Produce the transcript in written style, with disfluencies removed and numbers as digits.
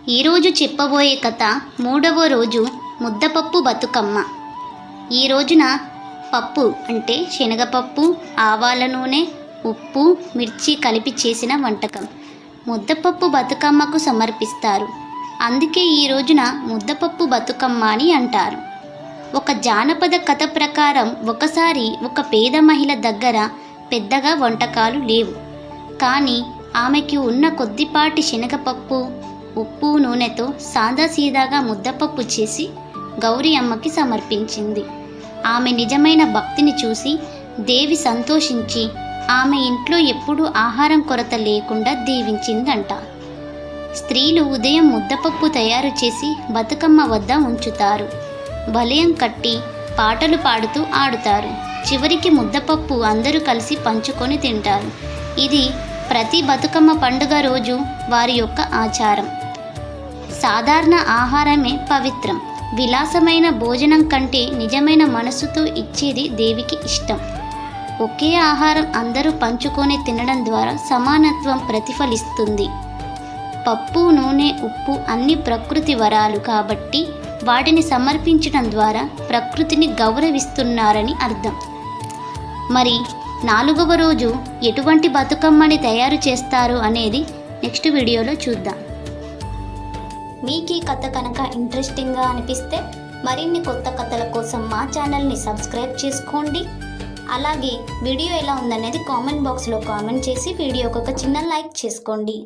ఈరోజు చెప్పబోయే కథ 3వ రోజు ముద్దపప్పు బతుకమ్మ. ఈ రోజున పప్పు అంటే శనగపప్పు, ఆవాల నూనె, ఉప్పు, మిర్చి కలిపి చేసిన వంటకం ముద్దపప్పు బతుకమ్మకు సమర్పిస్తారు. అందుకే ఈ రోజున ముద్దపప్పు బతుకమ్మ అని అంటారు. ఒక జానపద కథ ప్రకారం ఒకసారి ఒక పేద మహిళ దగ్గర పెద్దగా వంటకాలు లేవు. కానీ ఆమెకి ఉన్న కొద్దిపాటి శనగపప్పు, ఉప్పు, నూనెతో సాదాసీదాగా ముద్దపప్పు చేసి గౌరీ అమ్మకి సమర్పించింది. ఆమె నిజమైన భక్తిని చూసి దేవి సంతోషించి ఆమె ఇంట్లో ఎప్పుడూ ఆహారం కొరత లేకుండా దీవించిందంట. స్త్రీలు ఉదయం ముద్దపప్పు తయారు చేసి బతుకమ్మ వద్ద ఉంచుతారు. వలయం కట్టి పాటలు పాడుతూ ఆడుతారు. చివరికి ముద్దపప్పు అందరూ కలిసి పంచుకొని తింటారు. ఇది ప్రతి బతుకమ్మ పండుగ రోజు వారి యొక్క ఆచారం. సాధారణ ఆహారమే పవిత్రం. విలాసమైన భోజనం కంటే నిజమైన మనసుతో ఇచ్చేది దేవికి ఇష్టం. ఒకే ఆహారం అందరూ పంచుకొని తినడం ద్వారా సమానత్వం ప్రతిఫలిస్తుంది. పప్పు, నూనె, ఉప్పు అన్ని ప్రకృతి వరాలు కాబట్టి వాటిని సమర్పించడం ద్వారా ప్రకృతిని గౌరవిస్తున్నారని అర్థం. మరి 4వ రోజు ఎటువంటి బతుకమ్మని తయారు చేస్తారు అనేది నెక్స్ట్ వీడియోలో చూద్దాం. మీకు ఈ కథ కనుక ఇంట్రెస్టింగ్గా అనిపిస్తే మరిన్ని కొత్త కథల కోసం మా ఛానల్ని సబ్స్క్రైబ్ చేసుకోండి. అలాగే వీడియో ఎలా ఉందనేది కామెంట్ బాక్స్లో కామెంట్ చేసి వీడియోకి ఒక చిన్న లైక్ చేసుకోండి.